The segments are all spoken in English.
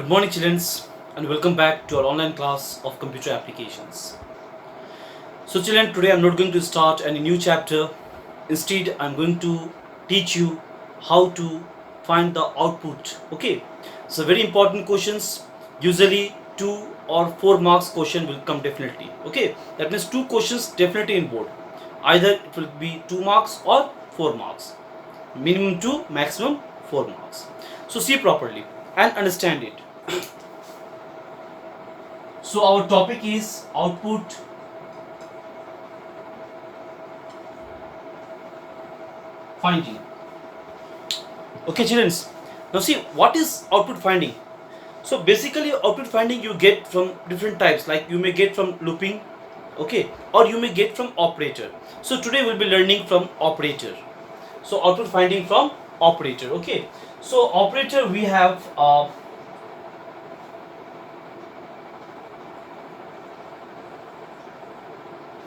Good morning, children, and welcome back to our online class of computer applications. So, children, today I'm not going to start any new chapter. Instead, I'm going to teach you how to find the output. Okay, so very important questions. Usually, 2 or 4 marks question will come definitely. Okay, that means two questions definitely in board. Either it will be 2 marks or 4 marks. Minimum 2, maximum 4 marks. So, see properly and understand it. So our topic is output finding. Okay, children. Now see what is output finding. So basically output finding you get from different types, like you may get from looping, okay, or you may get from operator. So today we'll be learning from operator. So output finding from operator. Okay. So operator we have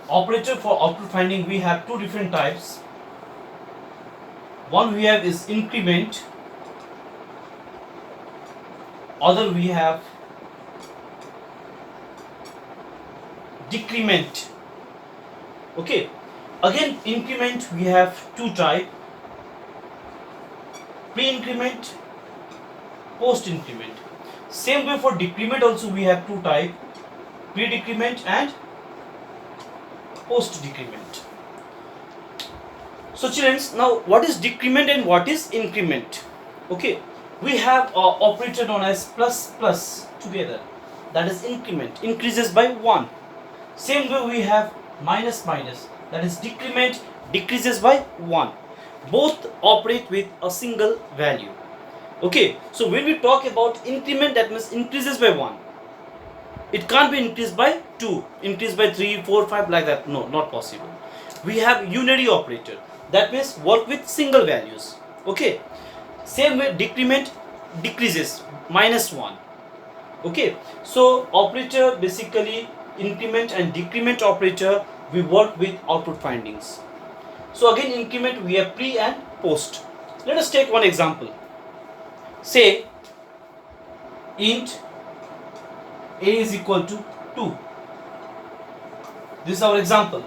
operator for output finding we have two different types. One we have is increment, other we have decrement. Okay, again increment we have two type: pre-increment, post-increment. Same way for decrement also we have two type: pre-decrement and post-decrement. So children, now what is decrement and what is increment? Okay, we have operator known as plus plus together, that is increment, increases by 1. Same way we have minus minus, that is decrement, decreases by 1. Both operate with a single value. Okay, so when we talk about increment, that means increases by 1. It can't be increased by 2, increased by 3, 4, 5 like that. No, not possible. We have unary operator, that means work with single values. Okay, same way decrement, decreases minus 1. Okay, so operator basically increment and decrement operator we work with output findings. So again increment we have pre and post. Let us take one example. Say int a is equal to 2. This is our example.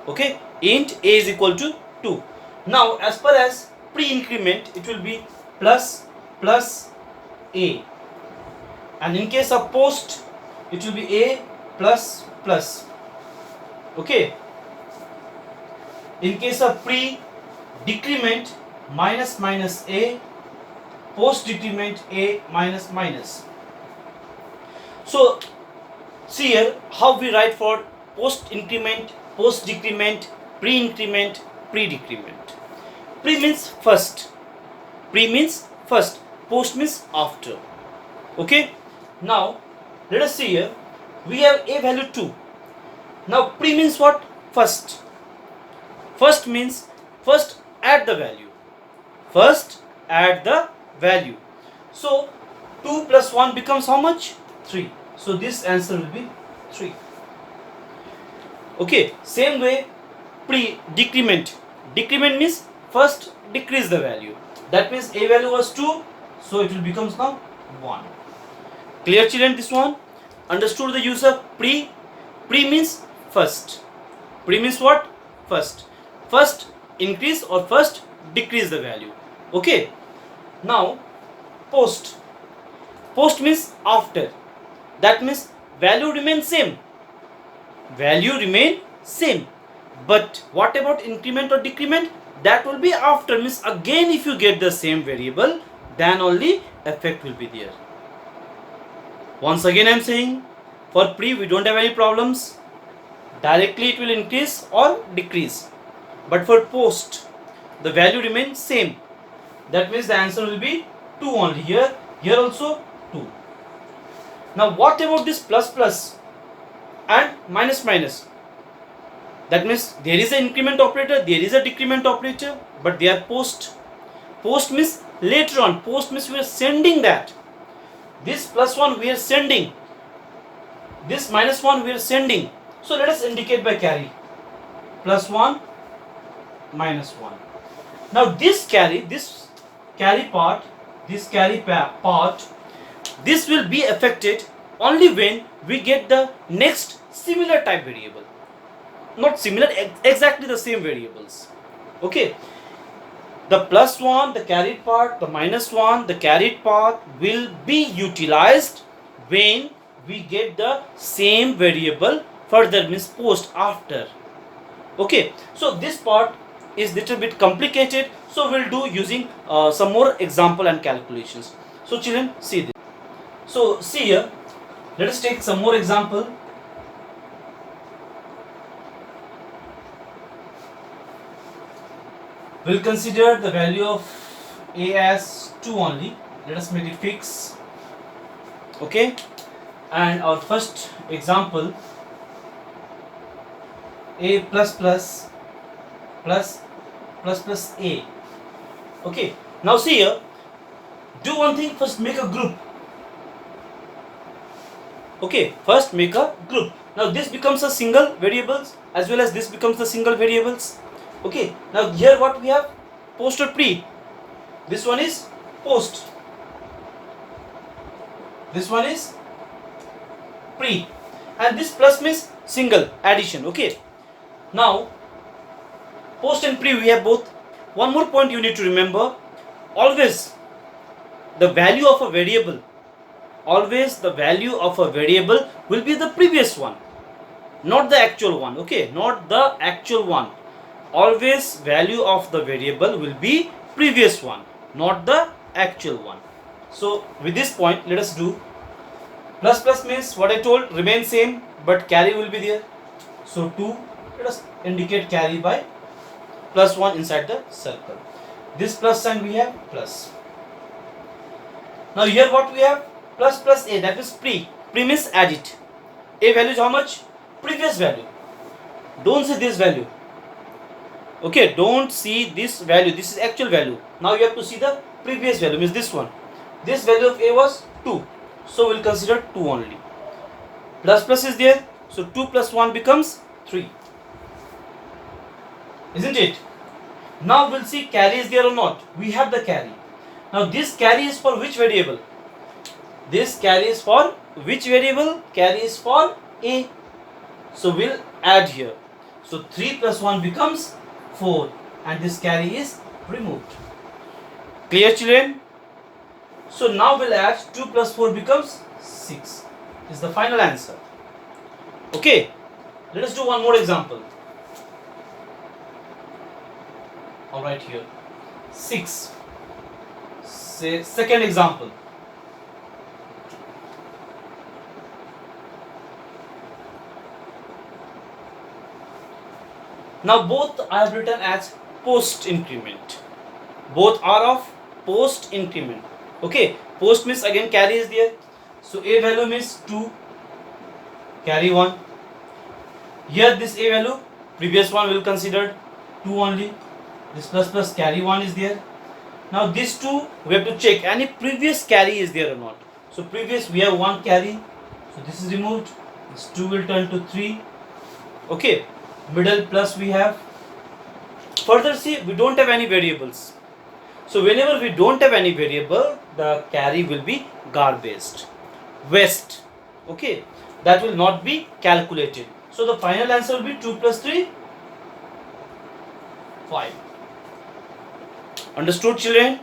Okay, int a is equal to 2. Now as far as pre-increment, it will be plus plus a, and in case of post it will be a plus plus. Okay, in case of pre-decrement, minus minus a, post decrement a minus minus. So see here how we write for post increment, post decrement, pre increment, pre decrement. Pre means first, post means after. Okay, now let us see here. We have a value 2. Now pre means what? First. First means first add the value. First add the value. So 2 plus 1 becomes how much? 3. So this answer will be 3. Okay, same way pre-decrement. Decrement means first decrease the value. That means a value was 2, so it will becomes now 1. Clear children this one? Understood the use of pre? Pre means first. Pre means what? First. First increase or first decrease the value. Okay. Now post. Post means after. That means value remains same. Value remain same. But what about increment or decrement? That will be after, means again if you get the same variable, then only effect will be there. Once again I am saying, for pre we don't have any problems. Directly it will increase or decrease. But for post, the value remains same. That means the answer will be 2 only. Here also 2. Now what about this plus plus and minus minus? That means there is an increment operator, there is a decrement operator, but they are post. Post means later on. Post means we are sending that. This plus 1 we are sending. This minus 1 we are sending. So let us indicate by carry. Plus 1, minus 1. Now this carry part, this carry part, this will be affected only when we get the next similar type variable, not similar, exactly the same variables. Okay, the plus one, the carried part, the minus one, the carried part will be utilized when we get the same variable further, means post after. Okay, so this part is little bit complicated, so we'll do using some more example and calculations. So children, see this. So see here, let us take some more example. We'll consider the value of a as 2 only. Let us make it fix. Okay, and our first example, a plus plus plus plus plus a. Okay, now see here, do one thing, first make a group. Okay, first make a group. Now this becomes a single variables as well as this becomes the single variables. Okay, now here what we have, post or pre. This one is post, this one is pre, and this plus means single addition. Okay, now post and pre we have both. One more point you need to remember, always the value of a variable, always the value of a variable will be the previous one, not the actual one. Okay, not the actual one. Always value of the variable will be previous one, not the actual one. So with this point, let us do plus plus means what I told, remain same, but carry will be there. So 2, let us indicate carry by plus 1 inside the circle. This plus sign we have plus. Now here what we have, plus plus a, that is pre. Pre means add it. A value is how much? Previous value. Don't say this value. Okay, don't see this value. This is actual value. Now you have to see the previous value, means this one. This value of a was 2. So we'll consider 2 only. Plus plus is there. So 2 plus 1 becomes 3. Isn't it? Now we'll see carry is there or not. We have the carry. Now this carry is for which variable? This carry is for which variable? Carry is for a. So we'll add here. So 3 plus 1 becomes 4 and this carry is removed. Clear children? So now we'll add 2 plus 4 becomes 6 is the final answer. Okay, let us do one more example. Alright, here 6. Say second example. Now both I have written as post increment. Both are of post increment. Okay, post means again carry is there. So a value means 2, carry 1. Here this a value, previous one will consider 2 only. This plus plus carry 1 is there. Now this 2 we have to check any previous carry is there or not. So previous we have 1 carry. So this is removed. This 2 will turn to 3. Okay. Middle plus we have. Further see, we don't have any variables. So whenever we don't have any variable, the carry will be garbage, waste. Okay, that will not be calculated. So the final answer will be 2 plus 3, 5. Understood children?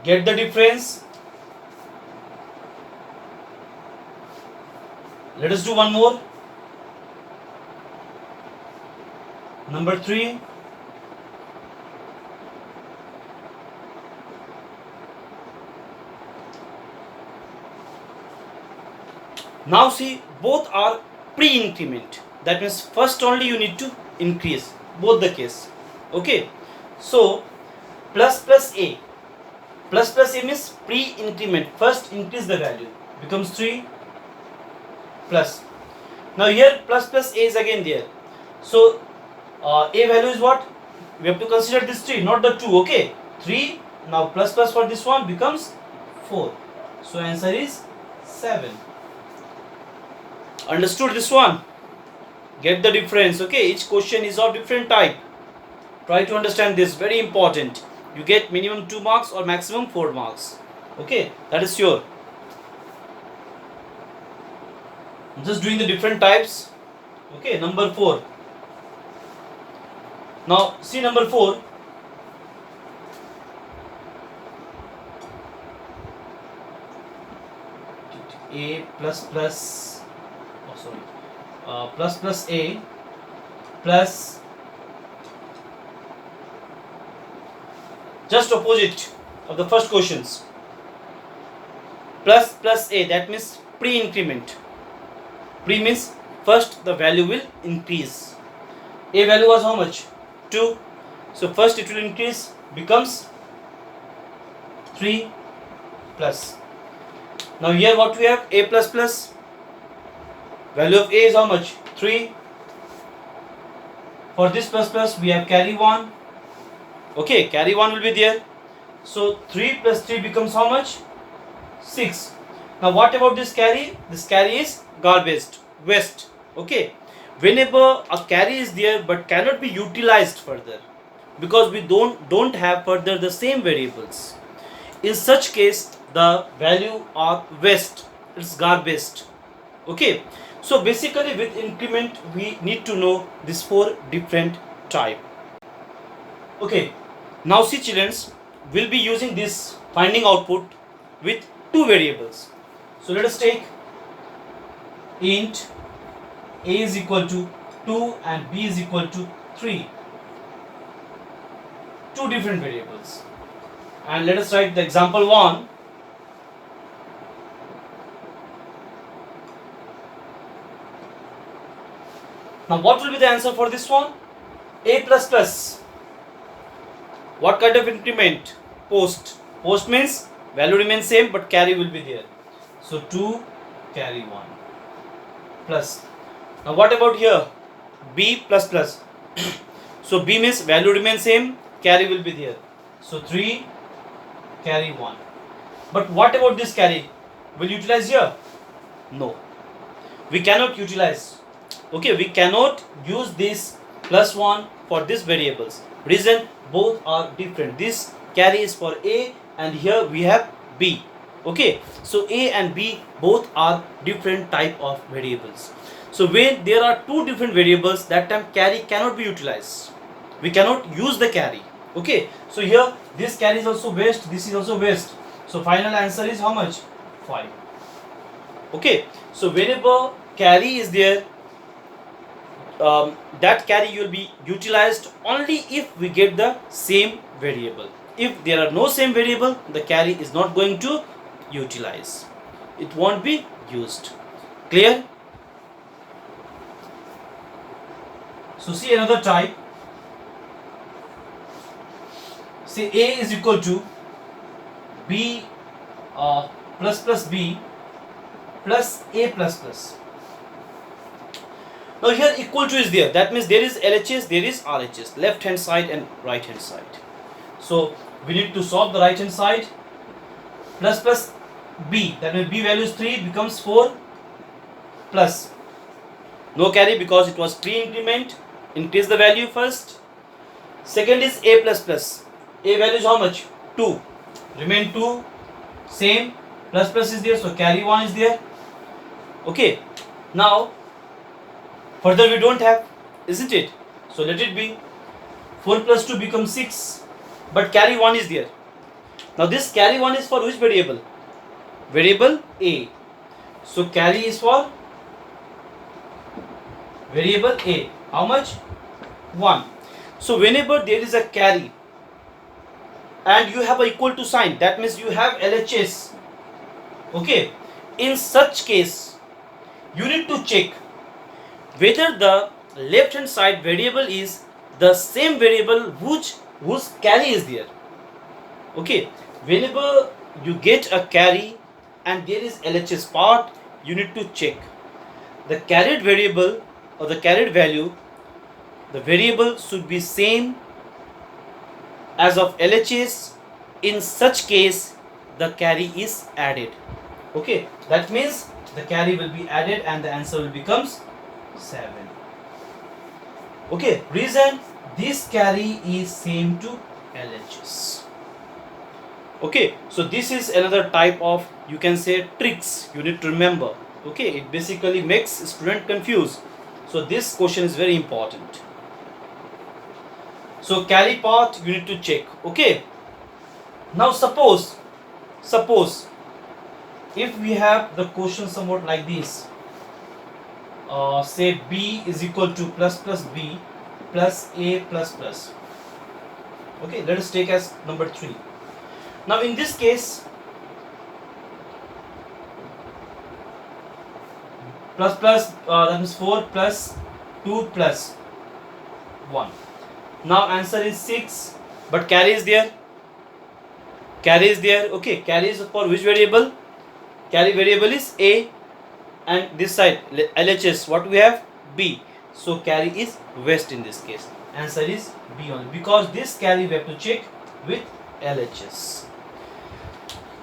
Get the difference? Let us do one more. Number 3. Now see, both are pre-increment. That means first only you need to increase, both the case. Okay. So plus plus a. Plus plus a means pre-increment. First increase the value. Becomes 3 plus. Now here plus plus a is again there. So a value is what? We have to consider this 3, not the 2. Okay. 3. Now plus plus for this one becomes 4. So answer is 7. Understood this one? Get the difference. Okay. Each question is of different type. Try to understand this. Very important. You get minimum 2 marks or maximum 4 marks. Okay, that is sure. I'm just doing the different types. Okay, number 4. Now see number 4. A plus plus, oh sorry, plus plus A plus, just opposite of the first questions, plus plus A, that means pre-increment. Pre means first the value will increase. A value was how much? 2. So first it will increase, becomes 3 plus. Now here what we have? A plus plus. Value of A is how much? 3. For this plus plus we have carry 1. Okay, carry 1 will be there. So 3 plus 3 becomes how much? 6. Now what about this carry? This carry is garbage, waste. Okay. Whenever a carry is there but cannot be utilized further, because we don't have further the same variables, in such case the value are waste, it's garbage. Okay, so basically with increment we need to know these 4 different type. Okay, now see children, we'll be using this finding output with 2 variables. So let us take int a is equal to 2 and b is equal to 3. 2 different variables. And let us write the example 1. Now what will be the answer for this one? A plus plus. What kind of increment? Post. Post means value remains same but carry will be there. So 2 carry 1 plus. Now what about here? B plus plus. So B means value remains same, carry will be there. So 3 carry 1. But what about this carry? Will utilize here? No. We cannot utilize. Okay, we cannot use this plus 1 for these variables. Reason, both are different. This carry is for A and here we have B. Okay, so A and B both are different type of variables. So when there are 2 different variables, that time carry cannot be utilized. We cannot use the carry. Okay, so here this carry is also waste, this is also waste. So final answer is how much? 5. Okay, so whenever carry is there, that carry will be utilized only if we get the same variable. If there are no same variable, the carry is not going to utilize. It won't be used. Clear? So see another type. Say A is equal to B plus plus B plus A plus plus. Now here equal to is there. That means there is LHS, there is RHS. Left hand side and right hand side. So we need to solve the right hand side. Plus plus B. That means B value is 3 becomes 4 plus. No carry because it was pre-increment. Increase the value first. Second is A plus plus. A value is how much? 2. Remain 2. Same. Plus plus is there. So carry 1 is there. Okay. Now further we don't have. Isn't it? So let it be. 4 plus 2 becomes 6. But carry 1 is there. Now this carry 1 is for which variable? Variable A. So carry is for variable A. How much? 1. So whenever there is a carry and you have a equal to sign, that means you have LHS. Okay. In such case, you need to check whether the left hand side variable is the same variable whose carry is there. Okay. Whenever you get a carry and there is LHS part, you need to check the carried variable or the carried value. The variable should be same as of LHS. In such case, the carry is added. Okay, that means the carry will be added and the answer will becomes 7. Okay, reason, this carry is same to LHS. Okay, so this is another type of, you can say, tricks you need to remember. Okay, it basically makes student confused. So this question is very important. So carry part you need to check. Okay, now suppose if we have the question somewhat like this, say b is equal to plus b plus a plus plus. Okay, let us take as number 3. Now in this case, that means 4 plus 2 plus 1. Now answer is 6, but carry is there. Okay, carry is for which variable? Carry variable is a, and this side LHS what we have, b. So carry is waste in this case. Answer is b only, because this carry we have to check with LHS.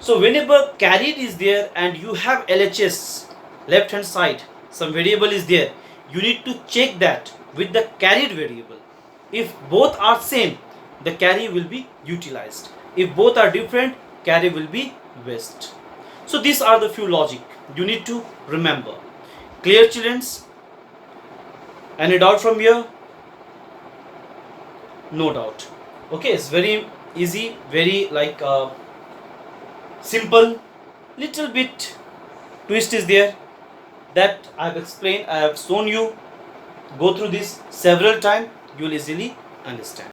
So whenever carried is there and you have LHS left hand side, some variable is there, you need to check that with the carried variable. If both are same, the carry will be utilized. If both are different, carry will be waste. So these are the few logic you need to remember. Clear, children? Any doubt from here? No doubt. Okay, it's very easy, very like simple. Little bit twist is there that I have explained, I have shown you. Go through this several times, you will easily understand.